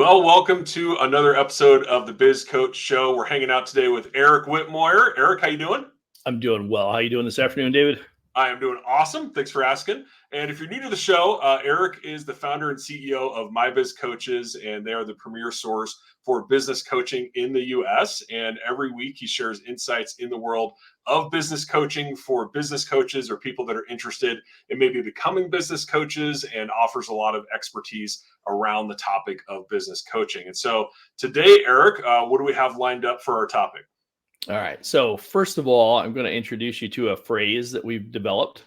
Well, welcome to another episode of the Biz Coach Show. We're hanging out today with Eric Whitmoyer. Eric, how you doing? I'm doing well. How you doing this afternoon, David? I am doing awesome. Thanks for asking. And if you're new to the show, Eric is the founder and CEO of My Biz Coaches, and they are the premier source for business coaching in the US. And every week he shares insights in the world of business coaching for business coaches or people that are interested in maybe becoming business coaches, and offers a lot of expertise around the topic of business coaching. And so today, Eric, what do we have lined up for our topic? All right. So first of all, I'm going to introduce you to a phrase that we've developed.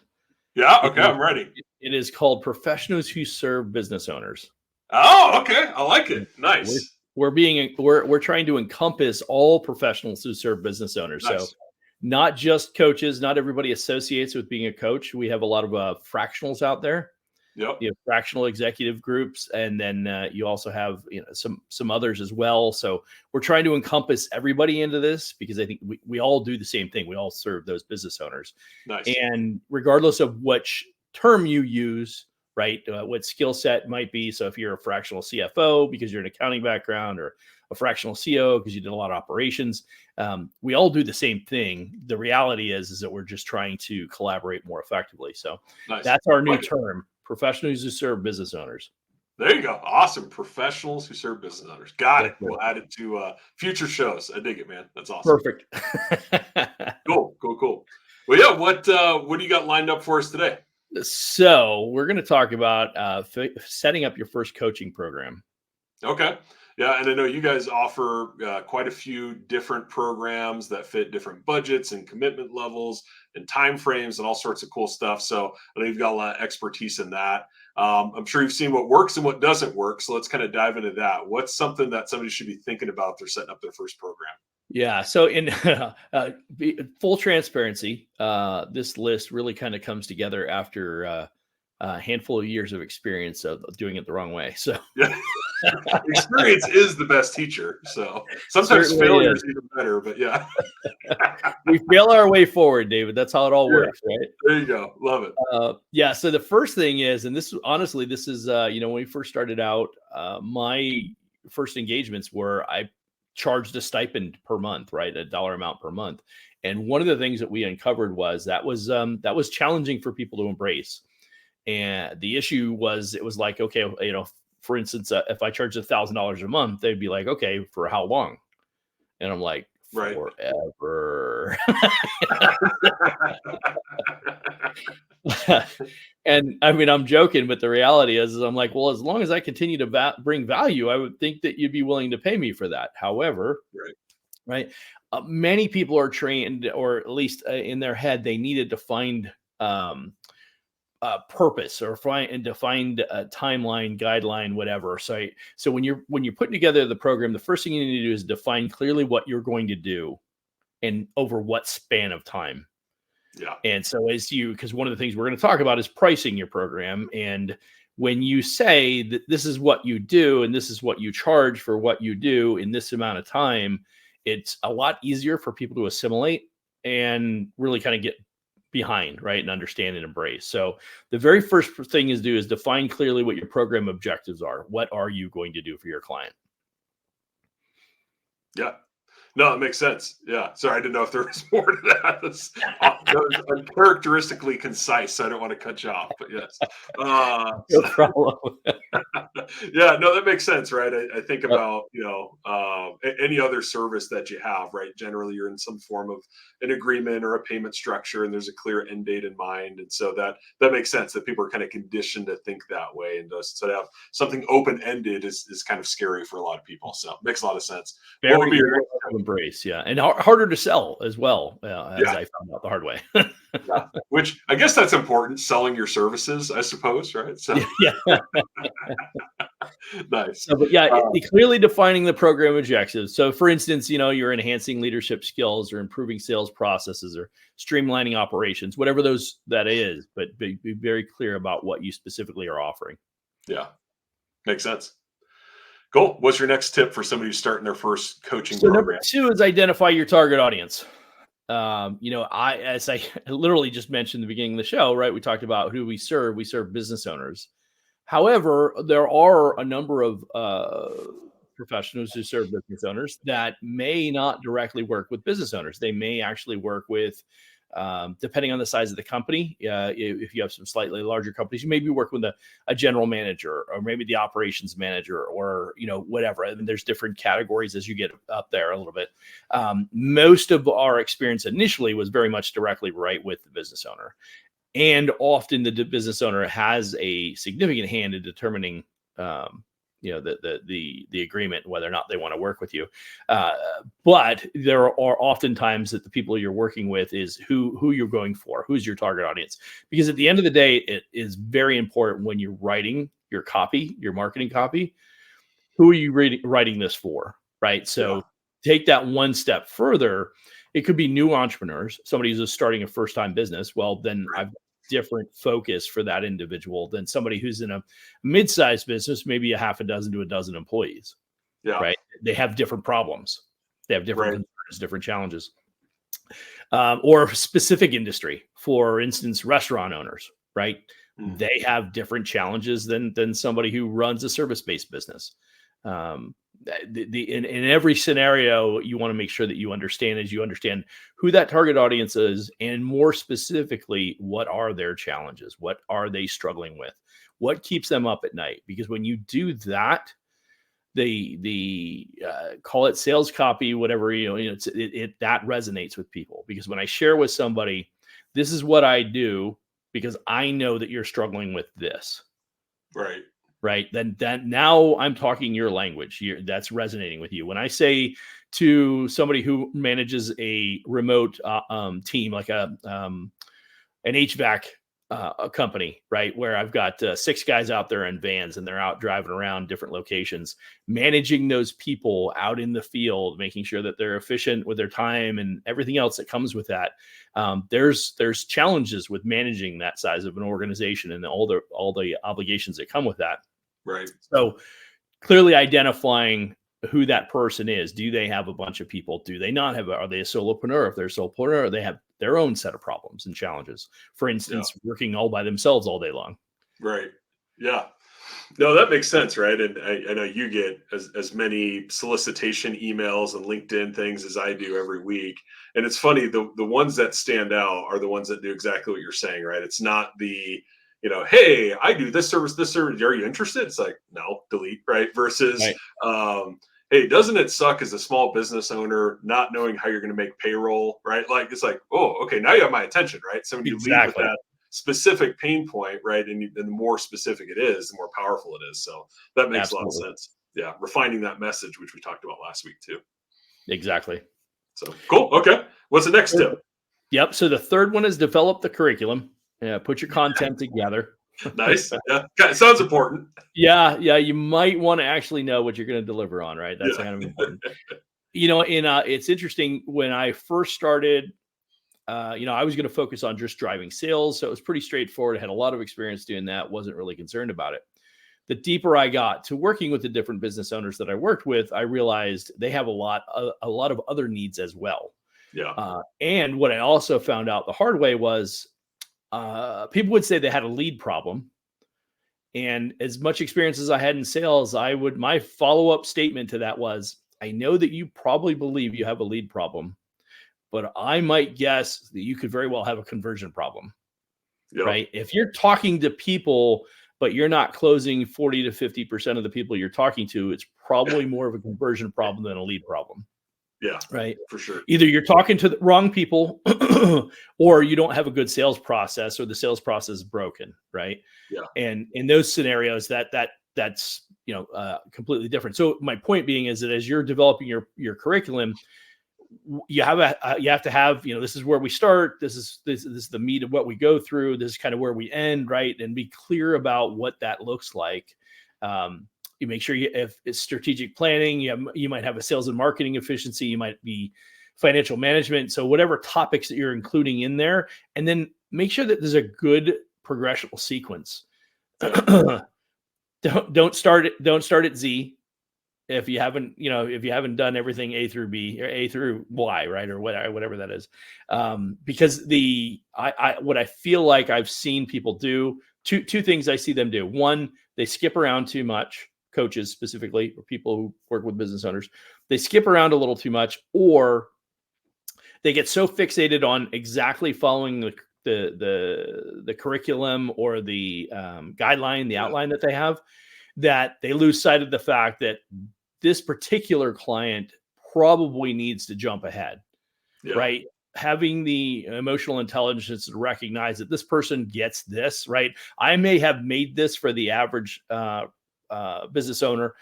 Yeah. Okay. I'm ready. It is called professionals who serve business owners. Oh, okay. I like it. Nice. We're trying to encompass all professionals who serve business owners. Nice. So not just coaches, not everybody associates with being a coach. We have a lot of fractionals out there. Yep. You have fractional executive groups, and then you also have some others as well. So we're trying to encompass everybody into this because I think we all do the same thing. We all serve those business owners. Nice. And regardless of which term you use, right, what skill set might be. So if you're a fractional CFO because you're an accounting background, or a fractional CO because you did a lot of operations, we all do the same thing. The reality is that we're just trying to collaborate more effectively. So Nice. That's our new term. Professionals who serve business owners. There you go. Awesome. Professionals who serve business owners. Got it. We'll add it to future shows. I dig it, man. That's awesome. Perfect. Cool. Well, yeah. What do you got lined up for us today? So we're going to talk about setting up your first coaching program. Okay. Yeah, and I know you guys offer quite a few different programs that fit different budgets and commitment levels and timeframes and all sorts of cool stuff. So I know you've got a lot of expertise in that. I'm sure you've seen what works and what doesn't work. So let's kind of dive into that. What's something that somebody should be thinking about if they're setting up their first program? Yeah. So in full transparency, this list really kind of comes together after a handful of years of experience of doing it the wrong way. So yeah. Experience is the best teacher. So sometimes failure is even better, but yeah. We fail our way forward, David. That's how it all works, right? There you go. Love it. Yeah. So the first thing is, and this is, when we first started out, my first engagements were I charged a stipend per month, right? A dollar amount per month. And one of the things that we uncovered was that was challenging for people to embrace. And the issue was, it was like, okay, for instance, if I charged $1,000 a month, they'd be like, okay, for how long? And I'm like, right. Forever. And I mean, I'm joking, but the reality is I'm like, well, as long as I continue to bring value, I would think that you'd be willing to pay me for that. However, right. Many people are trained, or at least in their head, they needed to find purpose or defined a timeline, guideline, whatever. So when you're putting together the program, the first thing you need to do is define clearly what you're going to do and over what span of time. Yeah. And so because one of the things we're going to talk about is pricing your program. And when you say that this is what you do and this is what you charge for what you do in this amount of time, it's a lot easier for people to assimilate and really kind of get behind, right, and understand and embrace. So the very first thing is define clearly what your program objectives are. What are you going to do for your client? Yeah. No, it makes sense. Yeah. Sorry, I didn't know if there was more to that. That was uncharacteristically concise. So I don't want to cut you off, but yes. No problem. Yeah, no, that makes sense, right? I think about, any other service that you have, right? Generally, you're in some form of an agreement or a payment structure, and there's a clear end date in mind. And so that makes sense that people are kind of conditioned to think that way. And so to have something open-ended is kind of scary for a lot of people. So it makes a lot of sense. What would be your embrace? Yeah. And harder to sell as well, as I found out the hard way. Yeah. Which I guess that's important, selling your services, I suppose, right? So yeah. Nice. So, but clearly defining the program objectives. So for instance, you're enhancing leadership skills or improving sales processes or streamlining operations, whatever that is, but be very clear about what you specifically are offering. Yeah. Makes sense. Cool. What's your next tip for somebody who's starting their first coaching program? Number 2 is identify your target audience. As I literally just mentioned at the beginning of the show, right? We talked about who we serve. We serve business owners. However, there are a number of professionals who serve business owners that may not directly work with business owners. They may actually work with, depending on the size of the company. If you have some slightly larger companies, you maybe work with a general manager, or maybe the operations manager, or whatever. I mean, there's different categories as you get up there a little bit. Most of our experience initially was very much directly right with the business owner, and often the business owner has a significant hand in determining the agreement, whether or not they want to work with you. But there are oftentimes that the people you're working with is who you're going for, who's your target audience. Because at the end of the day, it is very important when you're writing your copy, your marketing copy, who are you writing this for, right? So take that one step further. It could be new entrepreneurs, somebody who's just starting a first-time business. Well, then I've different focus for that individual than somebody who's in a mid-sized business, maybe a half a dozen to a dozen employees. Right. They have different problems. They have different concerns, different challenges. Or specific industry, for instance, restaurant owners, right? They have different challenges than somebody who runs a service-based business. In every scenario, you want to make sure that you understand who that target audience is, and more specifically, what are their challenges? What are they struggling with? What keeps them up at night? Because when you do that, the call it sales copy, whatever, that resonates with people. Because when I share with somebody, this is what I do because I know that you're struggling with this. Right. Then now I'm talking your language. That's resonating with you. When I say to somebody who manages a remote team, like an HVAC company, right, where I've got 6 guys out there in vans and they're out driving around different locations, managing those people out in the field, making sure that they're efficient with their time and everything else that comes with that. There's challenges with managing that size of an organization and all the obligations that come with that. Right. So clearly identifying who that person is. Do they have a bunch of people? Do they not have? Are they a solopreneur? If they're a solopreneur, they have their own set of problems and challenges. For instance, working all by themselves all day long. Right. Yeah. No, that makes sense, right? And I know you get as many solicitation emails and LinkedIn things as I do every week. And it's funny, the ones that stand out are the ones that do exactly what you're saying, right? It's not the, hey, I do this service. Are you interested? It's like, no, delete, right? Versus, hey, doesn't it suck as a small business owner not knowing how you're going to make payroll, right? Like, it's like, oh, okay, now you have my attention, right? So when you lead with that specific pain point, right, and the more specific it is, the more powerful it is. So that makes a lot of sense. Yeah, refining that message, which we talked about last week too. Exactly. So cool. Okay, what's the next tip? Yep. So the third one is develop the curriculum. Put your content together. Nice. Yeah, sounds important. Yeah. You might want to actually know what you're going to deliver on, right? That's kind of important. It's interesting. When I first started, I was going to focus on just driving sales. So it was pretty straightforward. I had a lot of experience doing that. Wasn't really concerned about it. The deeper I got to working with the different business owners that I worked with, I realized they have a lot of other needs as well. Yeah. And what I also found out the hard way was people would say they had a lead problem. And as much experience as I had in sales, my follow-up statement to that was, I know that you probably believe you have a lead problem, but I might guess that you could very well have a conversion problem, right? If you're talking to people, but you're not closing 40 to 50% of the people you're talking to, it's probably more of a conversion problem than a lead problem. Yeah, right. For sure. Either you're talking to the wrong people or you don't have a good sales process, or the sales process is broken. Right. Yeah. And in those scenarios that's completely different. So my point being is that as you're developing your curriculum, you have to have, this is where we start. This is the meat of what we go through. This is kind of where we end. Right. And be clear about what that looks like. You make sure if it's strategic planning, you might have a sales and marketing efficiency, you might be financial management. So whatever topics that you're including in there, and then make sure that there's a good progressional sequence. Don't start at Z if you haven't done everything A through B or A through Y, right, or whatever that is. Because what I feel like I've seen people do, two things I see them do. One, they skip around too much. coaches specifically, or people who work with business owners, they skip around a little too much, or they get so fixated on exactly following the curriculum or the guideline, the outline that they have, that they lose sight of the fact that this particular client probably needs to jump ahead, right? Having the emotional intelligence to recognize that this person gets this, right? I may have made this for the average business owner.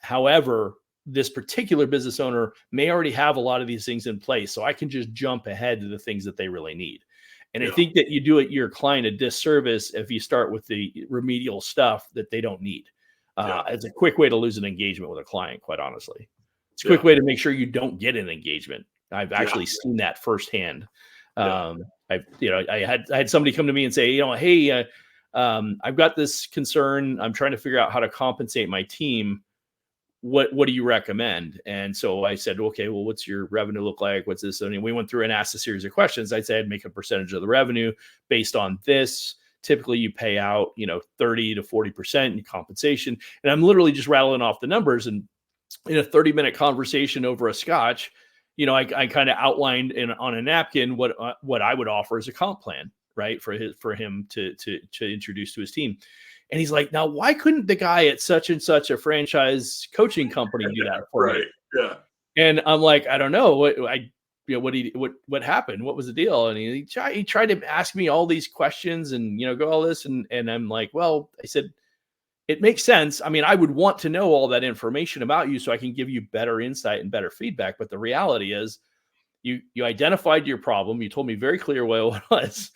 However, this particular business owner may already have a lot of these things in place. So I can just jump ahead to the things that they really need. And I think that you do it your client a disservice if you start with the remedial stuff that they don't need. It's a quick way to lose an engagement with a client, quite honestly. It's a quick way to make sure you don't get an engagement. I've actually seen that firsthand. I had somebody come to me and say, hey, I've got this concern. I'm trying to figure out how to compensate my team. What do you recommend? And so I said, okay, well, what's your revenue look like? What's this? And we went through and asked a series of questions. I'd say I'd make a percentage of the revenue based on this. Typically you pay out, 30 to 40% in compensation. And I'm literally just rattling off the numbers. And in a 30-minute conversation over a scotch, I kind of outlined on a napkin what I would offer as a comp plan, right? For him to introduce to his team. And he's like, now, why couldn't the guy at such and such a franchise coaching company do that for me? Yeah. And I'm like, I don't know what happened? What was the deal? And he tried to ask me all these questions and, go all this. And I'm like, well, I said, it makes sense. I mean, I would want to know all that information about you so I can give you better insight and better feedback. But the reality is you identified your problem. You told me very clear what it was.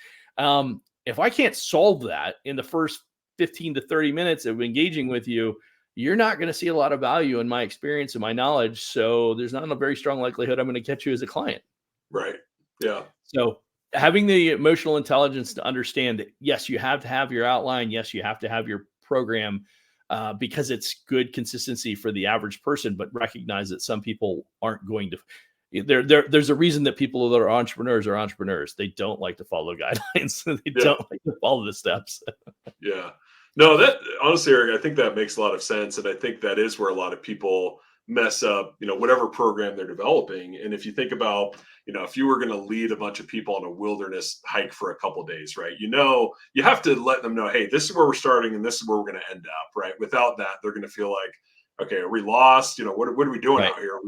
If I can't solve that in the first 15 to 30 minutes of engaging with you, you're not going to see a lot of value in my experience and my knowledge. So there's not a very strong likelihood I'm going to catch you as a client. Right. Yeah. So having the emotional intelligence to understand that, yes, you have to have your outline. Yes, you have to have your program because it's good consistency for the average person, but recognize that some people aren't going to. There's a reason that people that are entrepreneurs. They don't like to follow guidelines. They don't like to follow the steps. Yeah. No, that honestly, Eric, I think that makes a lot of sense. And I think that is where a lot of people mess up, whatever program they're developing. And if you think about, if you were going to lead a bunch of people on a wilderness hike for a couple of days, right? You have to let them know, hey, this is where we're starting and this is where we're going to end up, right? Without that, they're going to feel like, okay, are we lost? What are we doing out here?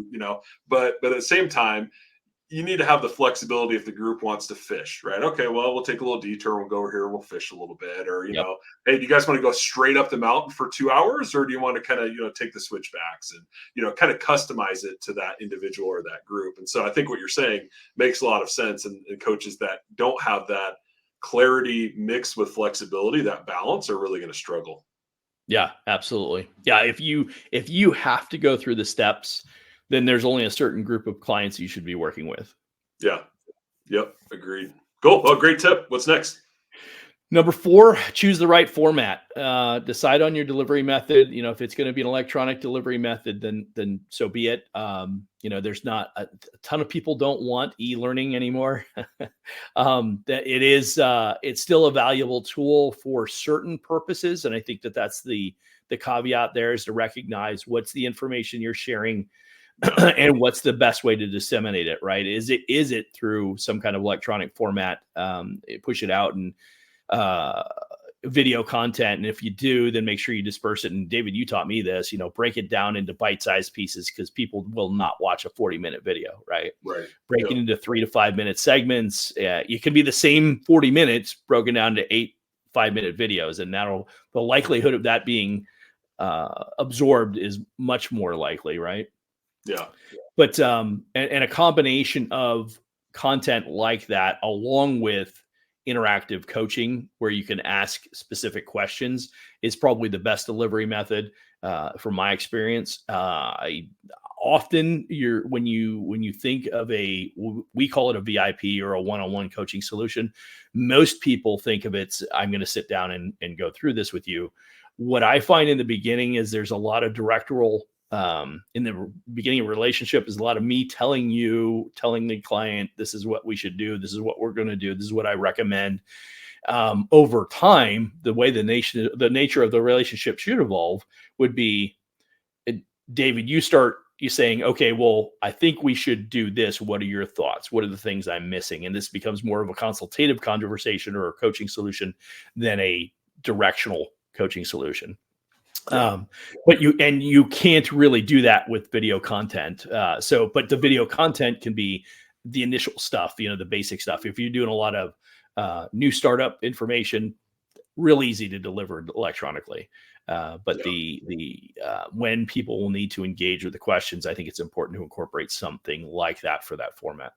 But at the same time, you need to have the flexibility if the group wants to fish, right? Okay, well, we'll take a little detour. We'll go over here. We'll fish a little bit. Or, hey, do you guys want to go straight up the mountain for 2 hours? Or do you want to kind of, take the switchbacks and, kind of customize it to that individual or that group? And so I think what you're saying makes a lot of sense. And coaches that don't have that clarity mixed with flexibility, that balance, are really going to struggle. Yeah, absolutely. Yeah. If you have to go through the steps, then there's only a certain group of clients you should be working with. Yeah. Yep. Agreed. Cool. Well, great tip. What's next? Number 4, choose the right format. Decide on your delivery method. If it's going to be an electronic delivery method, then so be it. There's not a ton of people don't want e-learning anymore. That it is, it's still a valuable tool for certain purposes. And I think that's the caveat there is to recognize what's the information you're sharing and what's the best way to disseminate it, right? Is it through some kind of electronic format, push it out and video content. And if you do, then make sure you disperse it. And David, you taught me this, break it down into bite-sized pieces because people will not watch a 40-minute video, right? Right. Break it into 3 to 5 minute segments. It can be the same 40 minutes broken down to 8 5-minute videos. And the likelihood of that being absorbed is much more likely, right? Yeah. But and a combination of content like that, along with interactive coaching where you can ask specific questions, is probably the best delivery method from my experience. Often when you think of we call it a VIP or a one-on-one coaching solution, most people think of it, I'm going to sit down and go through this with you. What I find in the beginning is there's a lot of directorial in the beginning of a relationship is a lot of me telling the client, this is what we should do. This is what we're going to do. This is what I recommend. Over time, the way the nature of the relationship should evolve would be, David, you saying, okay, well, I think we should do this. What are your thoughts? What are the things I'm missing? And this becomes more of a consultative conversation or a coaching solution than a directional coaching solution. Yeah. But you can't really do that with video content. But the video content can be the initial stuff, the basic stuff. If you're doing a lot of new startup information, real easy to deliver electronically. But when people will need to engage with the questions, I think it's important to incorporate something like that for that format.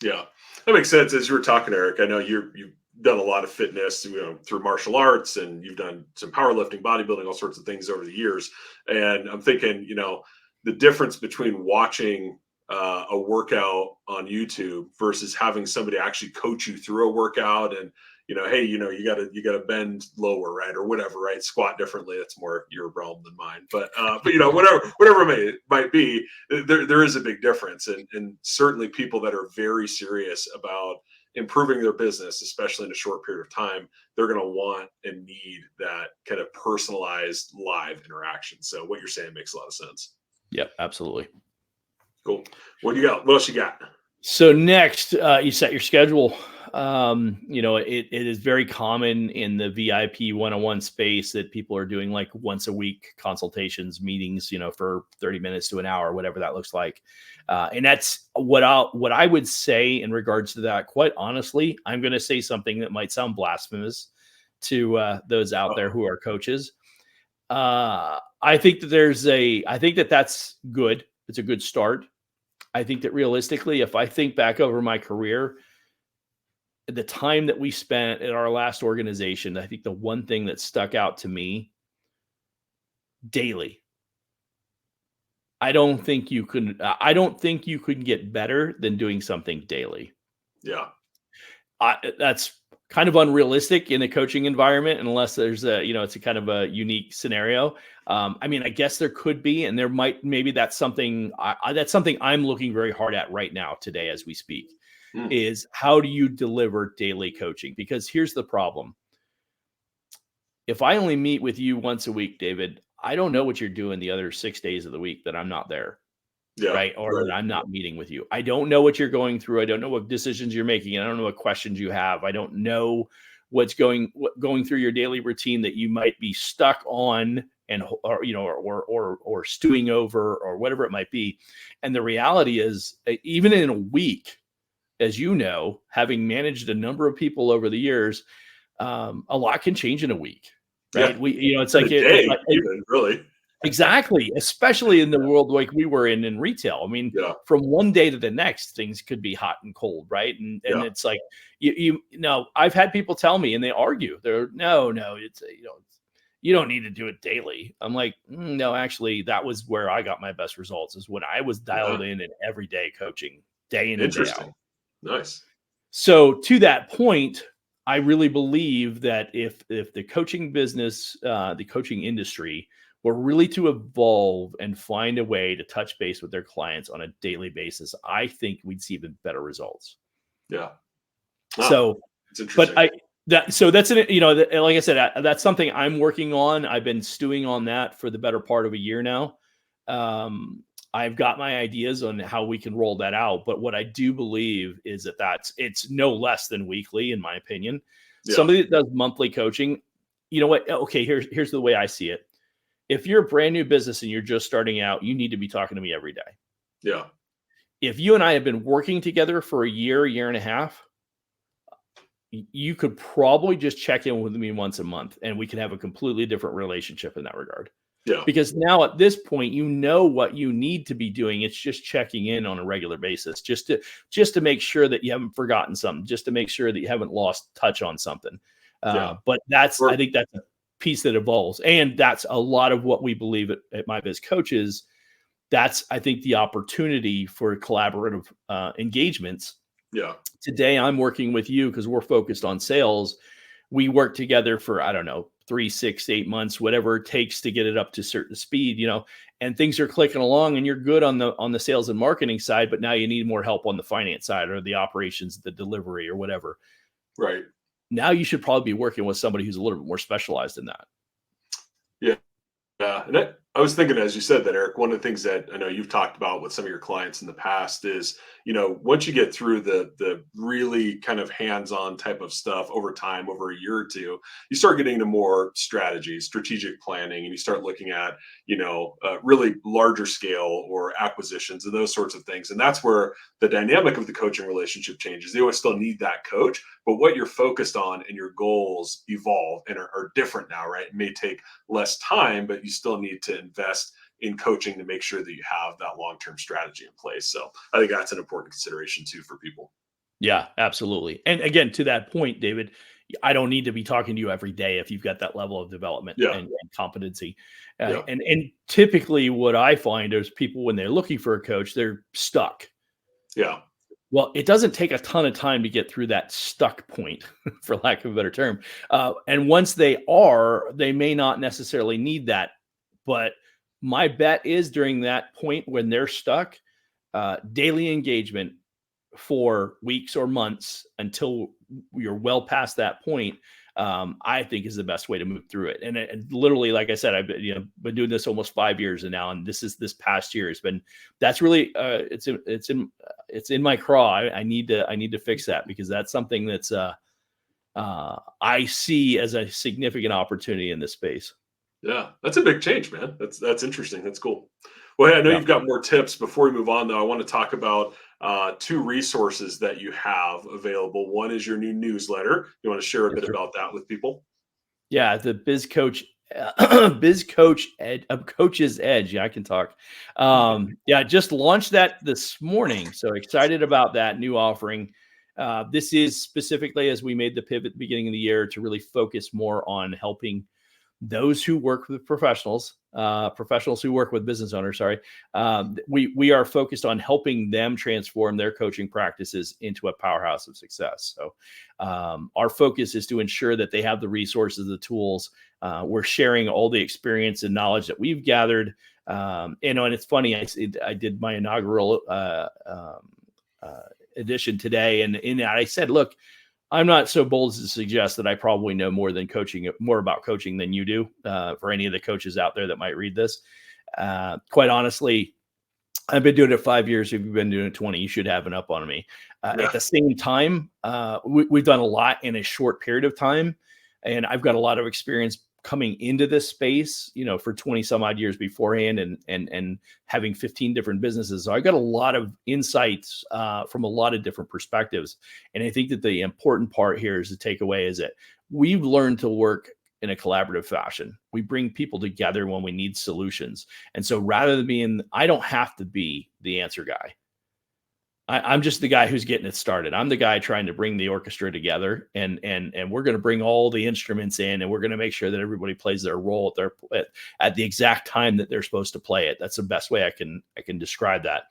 Yeah, that makes sense. As you were talking, Eric, I know you've done a lot of fitness, through martial arts, and you've done some powerlifting, bodybuilding, all sorts of things over the years. And I'm thinking, the difference between watching a workout on YouTube versus having somebody actually coach you through a workout, and hey, you gotta bend lower, right, or whatever, right, squat differently. That's more your realm than mine. But whatever it might be, there is a big difference, and certainly people that are very serious about improving their business, especially in a short period of time, they're going to want and need that kind of personalized live interaction. So what you're saying makes a lot of sense. Yep, absolutely. Cool. What do you got? What else you got? So next, you set your schedule. It is very common in the VIP one-on-one space that people are doing like once a week consultations, meetings, for 30 minutes to an hour, whatever that looks like. And that's what I would say in regards to that. Quite honestly, I'm going to say something that might sound blasphemous to those out there who are coaches. I think that that's good. It's a good start. I think that realistically, if I think back over my career, the time that we spent at our last organization, I think the one thing that stuck out to me daily. I don't think you could get better than doing something daily. Yeah. That's kind of unrealistic in the coaching environment, unless there's it's a kind of a unique scenario. I guess there could be, and maybe that's something I'm looking very hard at right now today as we speak. Is how do you deliver daily coaching? Because here's the problem. If I only meet with you once a week, David, I don't know what you're doing the other 6 days of the week that I'm not there. Yeah, right. Or that I'm not meeting with you. I don't know what you're going through. I don't know what decisions you're making. And I don't know what questions you have. I don't know what's going through your daily routine that you might be stuck on or stewing over or whatever it might be. And the reality is, even in a week, as you know, having managed a number of people over the years, a lot can change in a week. Right. Yeah. It's like even really. Exactly. Especially in the world like we were in retail. From one day to the next, things could be hot and cold. Right. And it's like, I've had people tell me, and they argue, no, it's, you don't need to do it daily. I'm like, no, actually, that was where I got my best results, is when I was dialed in and everyday coaching, day in and day out. Nice. So to that point, I really believe that if the coaching business, the coaching industry were really to evolve and find a way to touch base with their clients on a daily basis, I think we'd see even better results. Yeah. Wow. So, but that's like I said, that's something I'm working on. I've been stewing on that for the better part of a year now. I've got my ideas on how we can roll that out. But what I do believe is that it's no less than weekly, in my opinion. Yeah. Somebody that does monthly coaching, you know what? Okay, here's the way I see it. If you're a brand new business and you're just starting out, you need to be talking to me every day. Yeah. If you and I have been working together for a year and a half, you could probably just check in with me once a month, and we can have a completely different relationship in that regard. Yeah. Because now at this point, you know what you need to be doing. It's just checking in on a regular basis, just to make sure that you haven't forgotten something, just to make sure that you haven't lost touch on something. But I think that's a piece that evolves. And that's a lot of what we believe at My Biz Coaches. That's, I think, the opportunity for collaborative engagements. Yeah. Today I'm working with you because we're focused on sales. We work together for, 3, 6, 8 months, whatever it takes to get it up to certain speed, and things are clicking along and you're good on the sales and marketing side, but now you need more help on the finance side or the operations, the delivery or whatever. Right. Now you should probably be working with somebody who's a little bit more specialized in that. Yeah. Yeah. And I was thinking, as you said that, Eric, one of the things that I know you've talked about with some of your clients in the past is, once you get through the really kind of hands-on type of stuff over time, over a year or two, you start getting into more strategy, strategic planning, and you start looking at, really larger scale or acquisitions and those sorts of things. And that's where the dynamic of the coaching relationship changes. You always still need that coach, but what you're focused on and your goals evolve and are different now, right? It may take less time, but you still need to invest in coaching to make sure that you have that long-term strategy in place. So I think that's an important consideration too for people. Yeah, absolutely. And again, to that point, David, I don't need to be talking to you every day if you've got that level of development Yeah. and competency. Yeah. And typically, what I find is people when they're looking for a coach, they're stuck. Yeah. Well, it doesn't take a ton of time to get through that stuck point, for lack of a better term. And once they are, they may not necessarily need that. But my bet is during that point when they're stuck, daily engagement for weeks or months until you're well past that point, I think is the best way to move through it. And literally, like I said, I've been doing this almost 5 years now, and this past year has been that's really it's in my craw. I need to fix that because that's something that's I see as a significant opportunity in this space. Yeah, that's a big change, man. That's interesting. That's cool. Well, hey, I know Yeah, you've got more tips. Before we move on, though, I want to talk about two resources that you have available. One is your new newsletter. You want to share a yes, bit sir. about that with people? Yeah, the Biz Coach, Biz Coach Ed, Coach's Edge. Yeah, I can talk. Yeah, just launched that this morning. So excited about that new offering. This is specifically as we made the pivot at the beginning of the year to really focus more on helping those who work with professionals, professionals who work with business owners. Sorry, we are focused on helping them transform their coaching practices into a powerhouse of success. So our focus is to ensure that they have the resources, the tools. We're sharing all the experience and knowledge that we've gathered. And it's funny, I did my inaugural edition today, and in that I said, look, I'm not so bold as to suggest that I probably know more about coaching than you do. For any of the coaches out there that might read this, quite honestly, I've been doing it 5 years. If you've been doing it 20, you should have an up on me. Yeah. At the same time, we've done a lot in a short period of time, and I've got a lot of experience coming into this space, for 20 some odd years beforehand and having 15 different businesses. So I got a lot of insights from a lot of different perspectives. And I think that the important part here is the takeaway is that we've learned to work in a collaborative fashion. We bring people together when we need solutions. And so rather than I don't have to be the answer guy. I'm just the guy who's getting it started. I'm the guy trying to bring the orchestra together, and we're going to bring all the instruments in, and we're going to make sure that everybody plays their role at the exact time that they're supposed to play it. That's the best way I can describe that,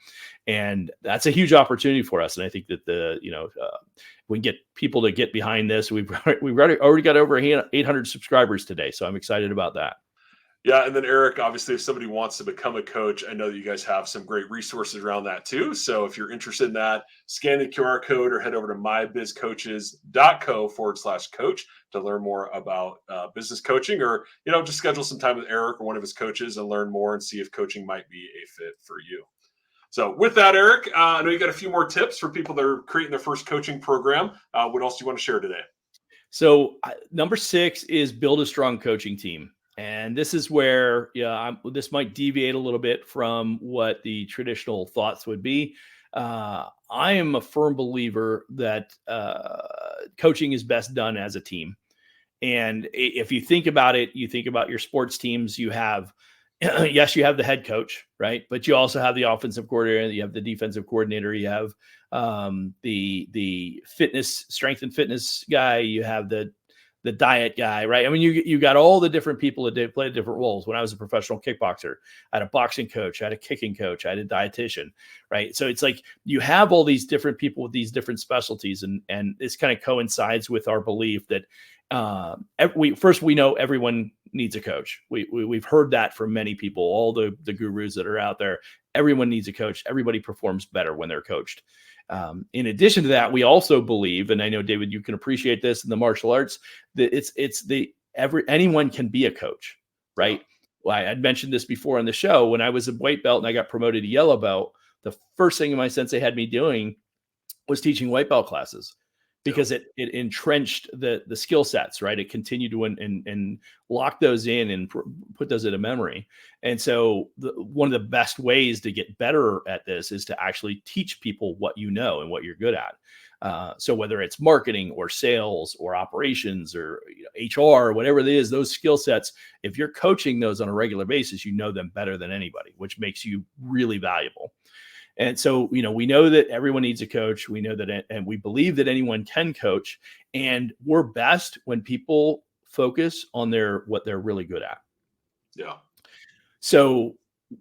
and that's a huge opportunity for us. And I think that we can get people to get behind this. We've already got over 800 subscribers today, so I'm excited about that. Yeah, and then Eric, obviously, if somebody wants to become a coach, I know that you guys have some great resources around that too. So if you're interested in that, scan the QR code or head over to mybizcoaches.co/coach to learn more about business coaching, or just schedule some time with Eric or one of his coaches and learn more and see if coaching might be a fit for you. So with that, Eric, I know you got a few more tips for people that are creating their first coaching program. What else do you want to share today? So number 6 is build a strong coaching team. And this is where, this might deviate a little bit from what the traditional thoughts would be. I am a firm believer that coaching is best done as a team. And if you think about it, you think about your sports teams, you have, yes, you have the head coach, right? But you also have the offensive coordinator, you have the defensive coordinator, you have the strength and fitness guy, you have the diet guy, right? I mean, you got all the different people that play different roles. When I was a professional kickboxer, I had a boxing coach, I had a kicking coach, I had a dietitian, right? So it's like you have all these different people with these different specialties, and this kind of coincides with our belief that we know everyone needs a coach. We've heard that from many people, all the gurus that are out there. Everyone needs a coach. Everybody performs better when they're coached. In addition to that, we also believe, and I know, David, you can appreciate this in the martial arts, that anyone can be a coach, right? I'd mentioned this before on the show. When I was a white belt and I got promoted to yellow belt, the first thing my sensei had me doing was teaching white belt classes, because it entrenched the skill sets, right? It continued to and lock those in and put those into memory. And so one of the best ways to get better at this is to actually teach people what you know and what you're good at. So whether it's marketing or sales or operations or HR, whatever it is, those skill sets, if you're coaching those on a regular basis, you know them better than anybody, which makes you really valuable. And so, we know that everyone needs a coach. We know that, and we believe that anyone can coach. And we're best when people focus on what they're really good at. Yeah. So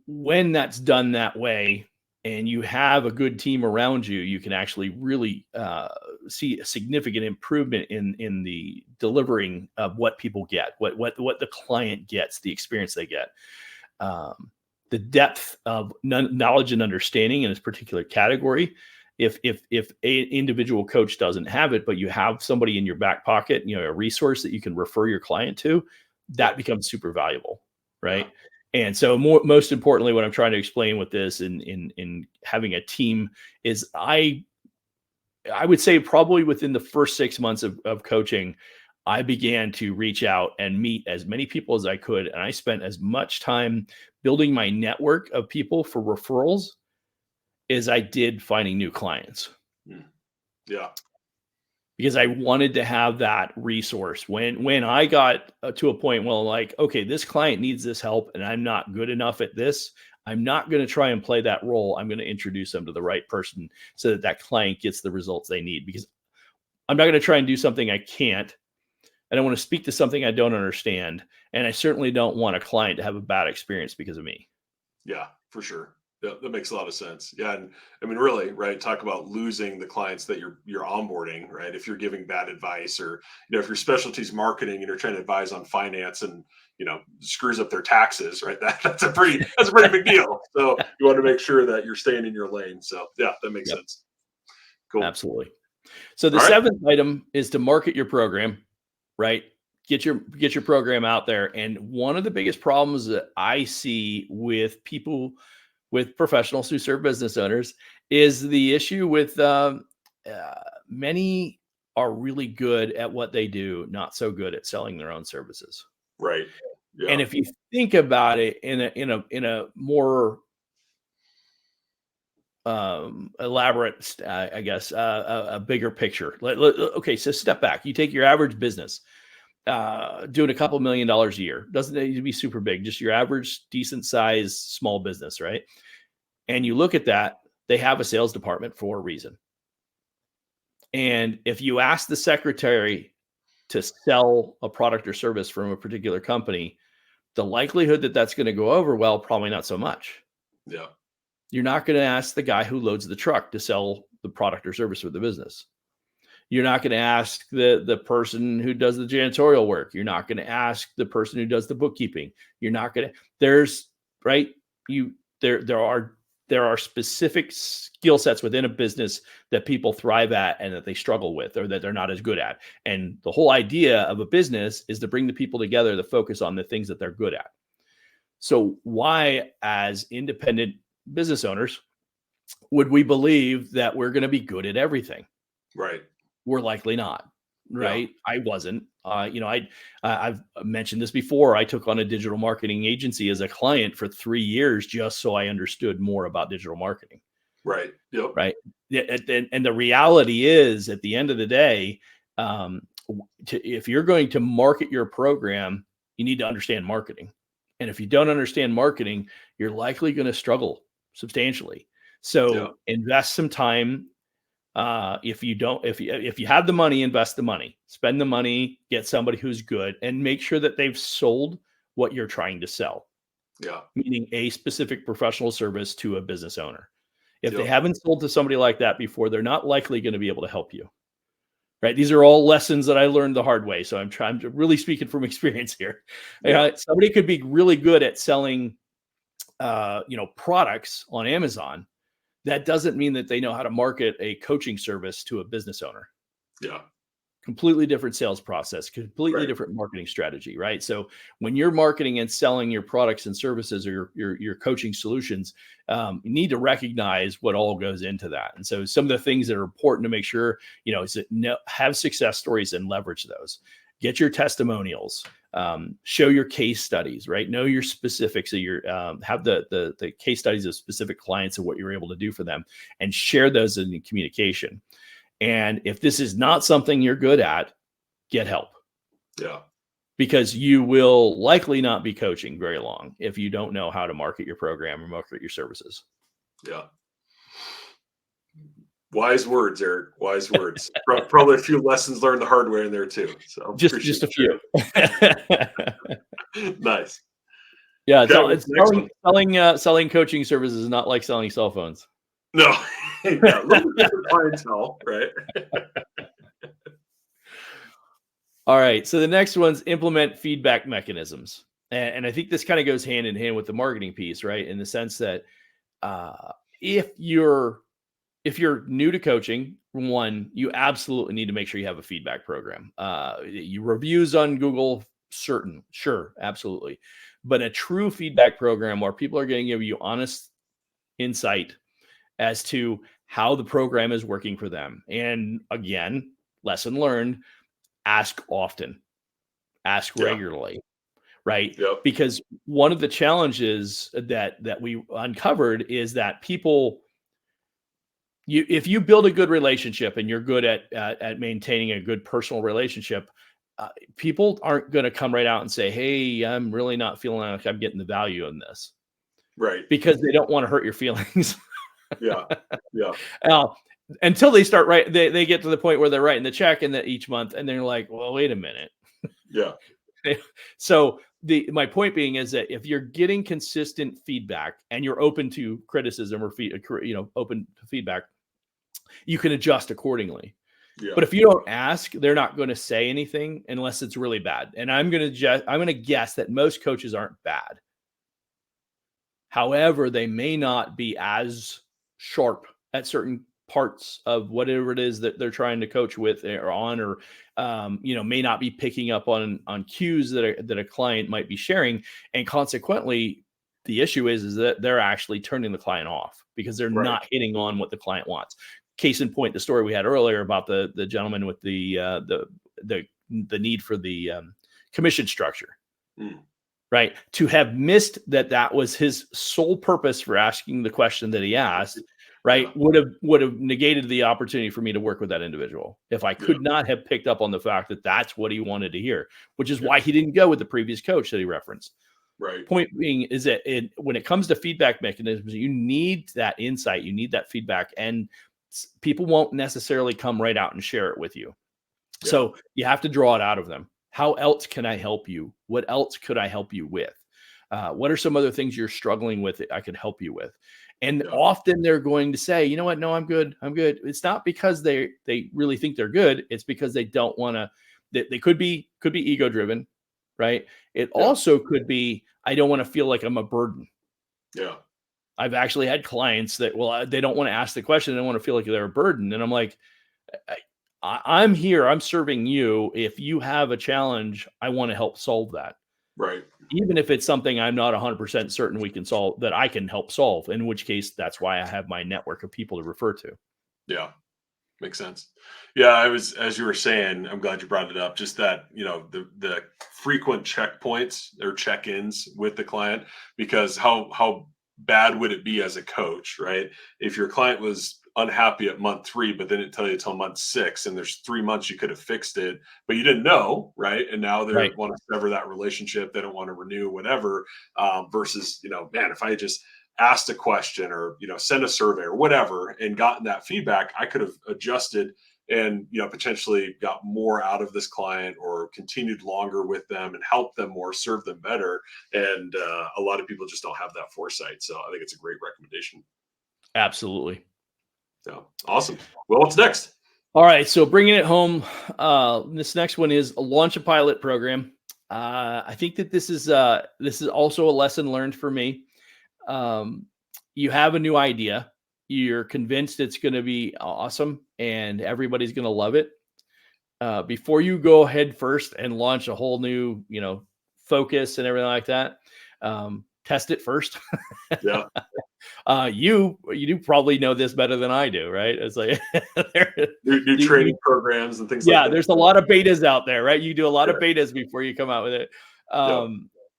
when that's done that way, and you have a good team around you, you can actually really see a significant improvement in the delivering of what people get, what the client gets, the experience they get. The depth of knowledge and understanding in this particular category. If an individual coach doesn't have it, but you have somebody in your back pocket, a resource that you can refer your client to, that becomes super valuable, right? Yeah. And so most importantly, what I'm trying to explain with this in having a team is I would say probably within the first 6 months of coaching, I began to reach out and meet as many people as I could. And I spent as much time building my network of people for referrals as I did finding new clients. Yeah. Because I wanted to have that resource when I got to a point, well, like, okay, this client needs this help and I'm not good enough at this. I'm not going to try and play that role. I'm going to introduce them to the right person so that client gets the results they need, because I'm not going to try and do something I can't. I don't want to speak to something I don't understand. And I certainly don't want a client to have a bad experience because of me. Yeah, for sure. Yeah, that makes a lot of sense. Yeah. And I mean, really, right. Talk about losing the clients that you're onboarding, right? If you're giving bad advice, or, if your specialty's marketing and you're trying to advise on finance and, screws up their taxes, right? That's a pretty big deal. So you want to make sure that you're staying in your lane. So yeah, that makes sense. Cool. Absolutely. So the seventh item is to market your program, right? Get your program out there. And one of the biggest problems that I see with people, with professionals who serve business owners, is the issue with many are really good at what they do, not so good at selling their own services. Right. Yeah. And if you think about it in a more elaborate, I guess, a bigger picture. Okay, so step back. You take your average business doing a couple $1 million a year. Doesn't need to be super big, just your average decent size small business, right? And you look at that, they have a sales department for a reason. And if you ask the secretary to sell a product or service from a particular company, the likelihood that that's going to go over well, probably not so much. Yeah. You're not going to ask the guy who loads the truck to sell the product or service for the business. You're not going to ask the person who does the janitorial work. You're not going to ask the person who does the bookkeeping. You're not going to, there are specific skill sets within a business that people thrive at and that they struggle with, or that they're not as good at. And the whole idea of a business is to bring the people together to focus on the things that they're good at. So why, as independent business owners, would we believe that we're going to be good at everything? Right. We're likely not. Right. Yeah. I wasn't, I've mentioned this before. I took on a digital marketing agency as a client for 3 years, just so I understood more about digital marketing. Right. Yep. Right. And the reality is, at the end of the day, if you're going to market your program, you need to understand marketing. And if you don't understand marketing, you're likely going to struggle substantially. So invest some time. If you have the money, invest the money, spend the money, get somebody who's good, and make sure that they've sold what you're trying to sell. Yeah. Meaning a specific professional service to a business owner. If they haven't sold to somebody like that before, they're not likely going to be able to help you. Right. These are all lessons that I learned the hard way. So I'm trying to really speaking from experience here. Yeah. Somebody could be really good at selling, products on Amazon. That doesn't mean that they know how to market a coaching service to a business owner. Yeah. completely different sales process, completely Right. different marketing strategy, right? So when you're marketing and selling your products and services or your coaching solutions, you need to recognize what all goes into that. And so some of the things that are important to make sure, is that have success stories and leverage those. Get your testimonials, show your case studies, right? Know your specifics of your, have the case studies of specific clients and what you're able to do for them, and share those in communication. And if this is not something you're good at, get help. Yeah. Because you will likely not be coaching very long if you don't know how to market your program or market your services. Yeah. Wise words, Eric. Wise words. Probably a few lessons learned the hard way in there too. So Just a few. Nice. Yeah, Okay, it's selling coaching services is not like selling cell phones. No. Yeah, a little bit different clientele, right? All right. So the next one's implement feedback mechanisms. And I think this kind of goes hand in hand with the marketing piece, right? In the sense that if you're new to coaching, one, you absolutely need to make sure you have a feedback program. You reviews on Google, sure, absolutely. But a true feedback program where people are going to give you honest insight as to how the program is working for them. And again, lesson learned, ask often, ask regularly, right? Yep. Because one of the challenges that we uncovered is that people, if you build a good relationship and you're good at maintaining a good personal relationship, people aren't going to come right out and say, "Hey, I'm really not feeling like I'm getting the value in this," Right. because they don't want to hurt your feelings. Yeah. Yeah. Until they start they get to the point where they're writing the check and that each month, and they're like, "Well, wait a minute." Yeah. So my point being is that if you're getting consistent feedback and you're open to criticism or open to feedback, you can adjust accordingly. Yeah. But if you don't ask, they're not going to say anything unless it's really bad. And I'm going to guess that most coaches aren't bad. However, they may not be as sharp at certain parts of whatever it is that they're trying to coach with or on, or may not be picking up on cues that a client might be sharing, and consequently, the issue is that they're actually turning the client off because they're not hitting on what the client wants. Case in point, the story we had earlier about the gentleman with the need for the commission structure. Right. To have missed that was his sole purpose for asking the question that he asked, right, would have negated the opportunity for me to work with that individual if I could not have picked up on the fact that that's what he wanted to hear, which is why he didn't go with the previous coach that he referenced. Right. Point being is that when it comes to feedback mechanisms, you need that insight, you need that feedback, and people won't necessarily come right out and share it with you. Yeah. So you have to draw it out of them. How else can I help you? What else could I help you with? What are some other things you're struggling with that I could help you with? And often they're going to say, you know what? No, I'm good. I'm good. It's not because they really think they're good. It's because they don't want to. They could be ego driven, right? It also could be, I don't want to feel like I'm a burden. Yeah. I've actually had clients that, they don't want to ask the question. They don't want to feel like they're a burden. And I'm like, I'm here. I'm serving you. If you have a challenge, I want to help solve that. Right. Even if it's something I'm not 100% certain we can solve, that I can help solve, in which case that's why I have my network of people to refer to. Yeah. Makes sense. Yeah, as you were saying, I'm glad you brought it up. Just that, the frequent checkpoints or check-ins with the client, because how bad would it be as a coach, right? If your client was unhappy at month 3, but they didn't tell you till month 6, and there's 3 months you could have fixed it, but you didn't know, right? And now they want to sever that relationship, they don't want to renew, whatever. Versus, man, if I just asked a question or send a survey or whatever and gotten that feedback, I could have adjusted and potentially got more out of this client or continued longer with them and helped them more, serve them better. And a lot of people just don't have that foresight. So I think it's a great recommendation. Absolutely. Yeah. Awesome. Well, what's next? All right. So bringing it home, this next one is launch a pilot program. I think that this is also a lesson learned for me. You have a new idea. You're convinced it's going to be awesome and everybody's going to love it. before you go head first and launch a whole new, focus and everything like that, test it first. Yeah. You do probably know this better than I do, right? It's like New training programs and things like yeah, that. there's a lot of betas out there, right? You do a lot of Yeah. betas before you come out with it. Yeah.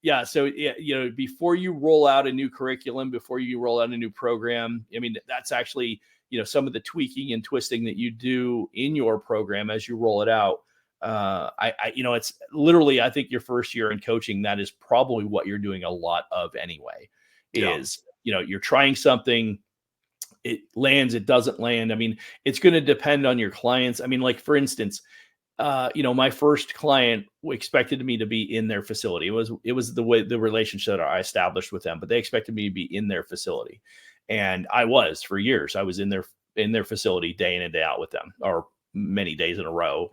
Yeah. So, yeah, before you roll out a new curriculum, before you roll out a new program, I mean, that's actually, some of the tweaking and twisting that you do in your program as you roll it out. It's literally, I think your first year in coaching, that is probably what you're doing a lot of anyway, Yeah. is, you're trying something, it lands, it doesn't land. I mean, it's going to depend on your clients. I mean, like for instance, my first client expected me to be in their facility. It was the way the relationship that I established with them, but they expected me to be in their facility. And I was for years. I was in their facility day in and day out with them, or many days in a row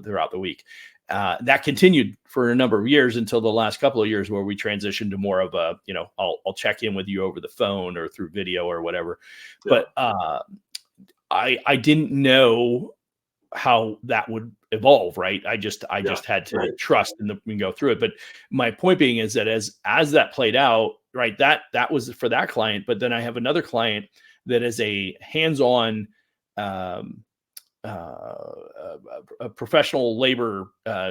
throughout the week. That continued for a number of years until the last couple of years, where we transitioned to more of a, I'll check in with you over the phone or through video or whatever. Yeah. But I didn't know how that would evolve, right? I just had to trust and go through it. But my point being is that as that played out, right, that was for that client. But then I have another client that is a hands-on a professional labor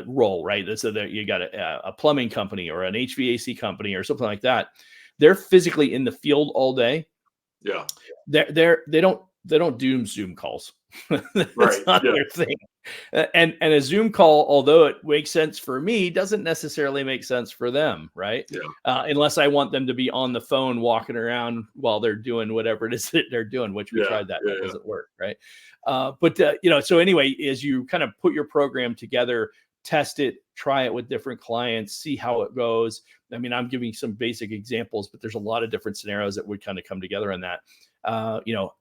role, right? So that you got a plumbing company or an HVAC company or something like that. They're physically in the field all day. Yeah. They don't do Zoom calls. That's not their thing. And a Zoom call, although it makes sense for me, doesn't necessarily make sense for them, right? Yeah. Unless I want them to be on the phone walking around while they're doing whatever it is that they're doing, which we tried that. That doesn't work, right? So anyway, as you kind of put your program together, test it, try it with different clients, see how it goes. I mean, I'm giving some basic examples, but there's a lot of different scenarios that would kind of come together in that.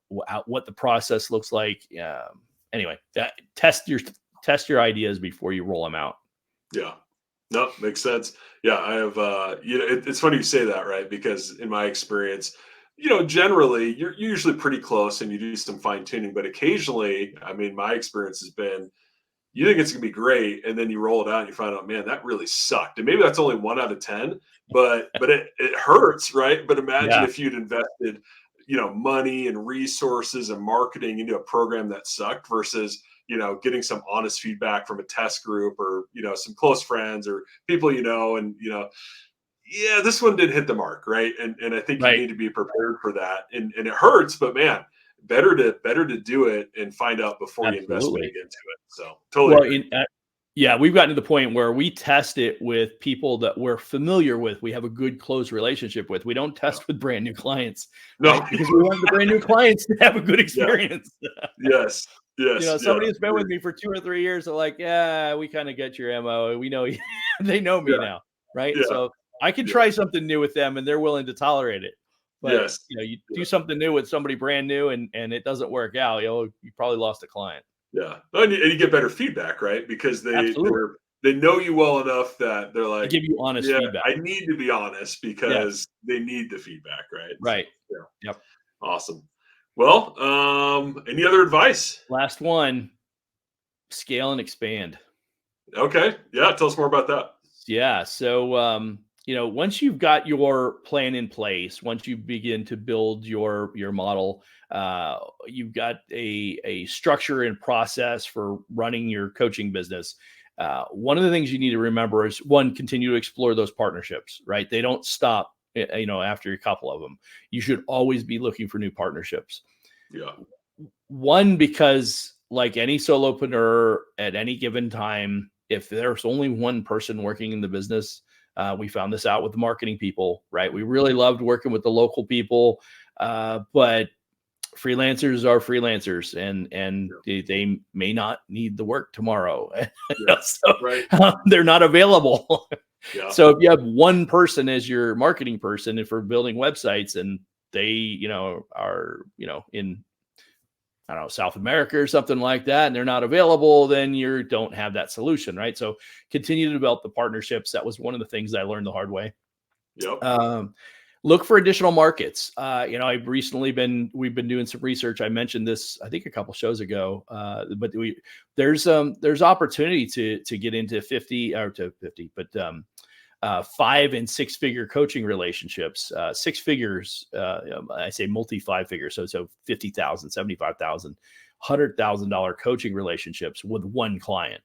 What the process looks like. Anyway, test your ideas before you roll them out. Yeah. No, makes sense. Yeah, I have, it's funny you say that, right? Because in my experience, generally you're usually pretty close and you do some fine tuning, but occasionally, I mean, my experience has been, you think it's gonna be great, and then you roll it out and you find out, man, that really sucked. And maybe that's only 1 out of 10, but it hurts, right? But imagine Yeah. if you'd invested, money and resources and marketing into a program that sucked versus, getting some honest feedback from a test group or, some close friends or people, and, yeah, this one didn't hit the mark, right? And I think you need to be prepared for that. And it hurts, but man, better to do it and find out before you invest big into it. So totally. Yeah, we've gotten to the point where we test it with people that we're familiar with. We have a good, close relationship with. We don't test with brand new clients, right? Because we want the brand new clients to have a good experience. Yes. Somebody that's been with me for 2 or 3 years, they're like, yeah, we kind of get your MO. We know you. They know me now, right? Yeah. So I can try something new with them, and they're willing to tolerate it. But you do something new with somebody brand new, and it doesn't work out. You probably lost a client. Yeah, and you get better feedback, right? Because they know you well enough that they're like, they give you honest feedback. I need to be honest because they need the feedback, right? Right. So, Yep. Awesome. Well, any other advice? Last one, scale and expand. Okay. Yeah. Tell us more about that. Yeah. So, once you've got your plan in place, once you begin to build your model, you've got a structure and process for running your coaching business. One of the things you need to remember is, one, continue to explore those partnerships, right? They don't stop, after a couple of them. You should always be looking for new partnerships. Yeah. One, because like any solopreneur at any given time, if there's only one person working in the business, we found this out with the marketing people, right? We really loved working with the local people, but freelancers are freelancers, and they may not need the work tomorrow. They're not available. Yeah. So if you have one person as your marketing person, if we're building websites and they, are, in, I don't know, South America or something like that, and they're not available, then you don't have that solution, right? So continue to develop the partnerships. That was one of the things I learned the hard way. Yep. Look for additional markets. We've been doing some research. I mentioned this, I think, a couple shows ago, but there's opportunity to get into 50 or to 50, but 5 and 6 figure coaching relationships, 6 figures. I say multi 5 figures. So 50,000, 75,000, $100,000 coaching relationships with one client,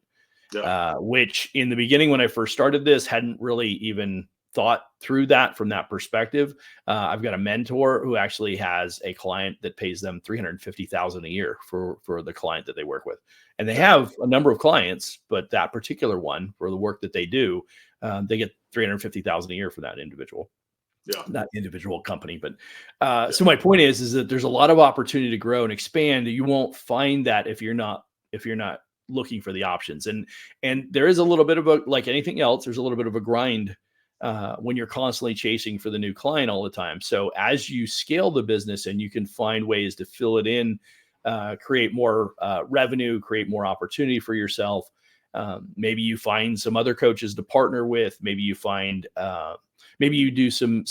which in the beginning, when I first started this, hadn't really even thought through that from that perspective. I've got a mentor who actually has a client that pays them $350,000 a year for the client that they work with. And they have a number of clients, but that particular one, for the work that they do, they get $350,000 a year for that individual. Not individual company, but so my point is that there's a lot of opportunity to grow and expand. You won't find that if you're not looking for the options. And there is a little bit of a, like anything else, there's a little bit of a grind when you're constantly chasing for the new client all the time. So as you scale the business and you can find ways to fill it in, create more revenue, create more opportunity for yourself. Maybe you find some other coaches to partner with. Maybe you find, maybe you do some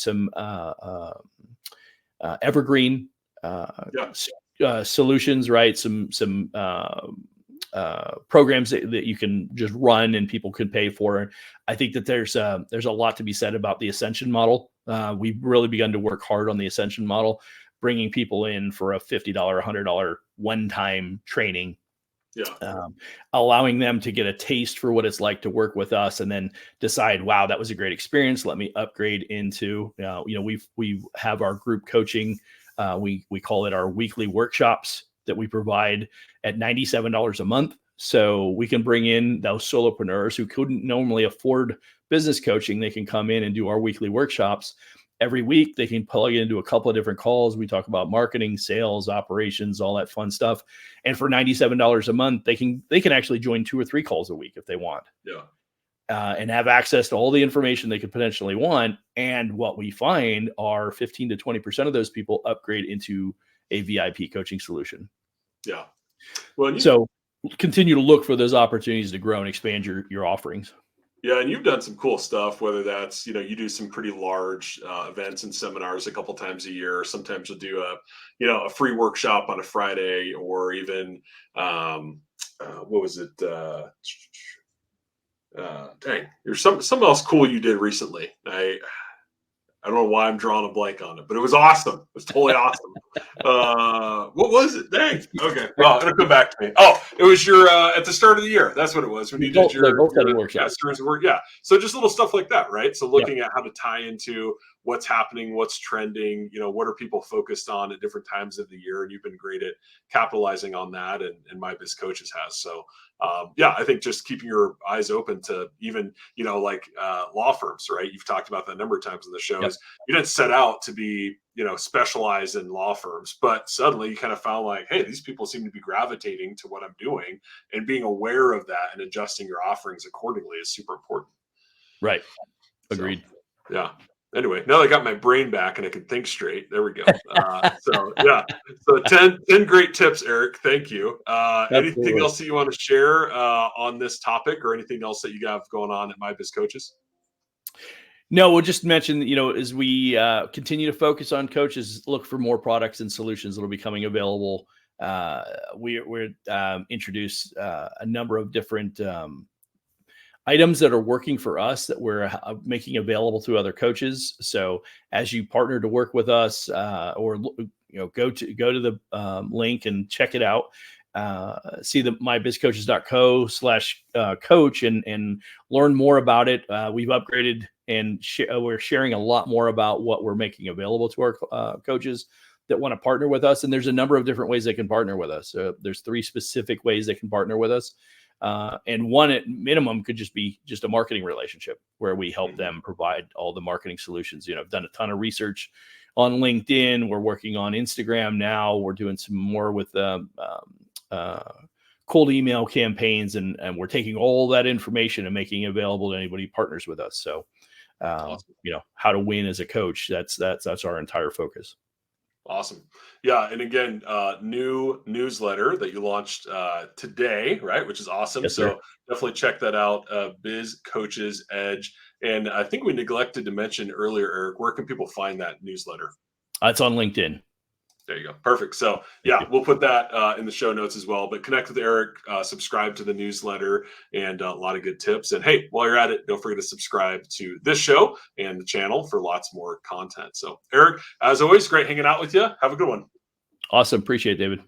evergreen solutions, right? Some programs that you can just run and people can pay for. I think that there's a lot to be said about the Ascension model. We've really begun to work hard on the Ascension model, bringing people in for a $50, $100 one-time training, allowing them to get a taste for what it's like to work with us, and then decide, wow, that was a great experience. Let me upgrade into, we have our group coaching. We call it our weekly workshops that we provide at $97 a month. So we can bring in those solopreneurs who couldn't normally afford business coaching. They can come in and do our weekly workshops every week. They can plug into a couple of different calls. We talk about marketing, sales, operations, all that fun stuff. And for $97 a month, they can actually join 2 or 3 calls a week if they want. And have access to all the information they could potentially want. And what we find are 15 to 20% of those people upgrade into a VIP coaching solution. Well, so continue to look for those opportunities to grow and expand your offerings. And you've done some cool stuff, whether that's, you do some pretty large events and seminars a couple times a year. Sometimes you'll do a free workshop on a Friday, or even, what was it? There's something else cool you did recently. I don't know why I'm drawing a blank on it, but it was awesome. It was totally awesome. What was it? Dang. Okay. Well, it'll come back to me. Oh, it was your at the start of the year. That's what it was, when you did your workshop. So just little stuff like that, right? So looking at how to tie into what's happening, what's trending, what are people focused on at different times of the year, and you've been great at capitalizing on that, and My Biz Coaches has. So I think just keeping your eyes open to even, law firms, right? You've talked about that a number of times in the shows. You didn't set out to be, specialize in law firms, but suddenly you kind of found like, hey, these people seem to be gravitating to what I'm doing, and being aware of that and adjusting your offerings accordingly is super important. Right. Agreed. So, anyway, now I got my brain back and I can think straight. There we go. So 10 great tips, Eric. Thank you. Anything else that you want to share on this topic, or anything else that you have going on at My Biz Coaches? No, we'll just mention, as we continue to focus on coaches, look for more products and solutions that will be coming available. We're introduce a number of different items that are working for us that we're making available to other coaches. So as you partner to work with us, or go to the link and check it out. See the mybizcoaches.co/coach and learn more about it. We've upgraded, and we're sharing a lot more about what we're making available to our coaches that want to partner with us. And there's a number of different ways they can partner with us. There's 3 specific ways they can partner with us. And one at minimum could just be a marketing relationship where we help them provide all the marketing solutions. I've done a ton of research on LinkedIn. We're working on Instagram now. We're doing some more with cold email campaigns, and we're taking all that information and making it available to anybody who partners with us. So, awesome. How to win as a coach, that's our entire focus. Awesome. Yeah. And again, new newsletter that you launched today, right? Which is awesome. Yes, sir. So definitely check that out. Biz Coaches Edge. And I think we neglected to mention earlier, Eric, where can people find that newsletter? It's on LinkedIn. There you go. Perfect. So Thank yeah, you. we'll put that in the show notes as well. But connect with Eric, subscribe to the newsletter, and a lot of good tips. And hey, while you're at it, don't forget to subscribe to this show and the channel for lots more content. So Eric, as always, great hanging out with you. Have a good one. Awesome. Appreciate it, David.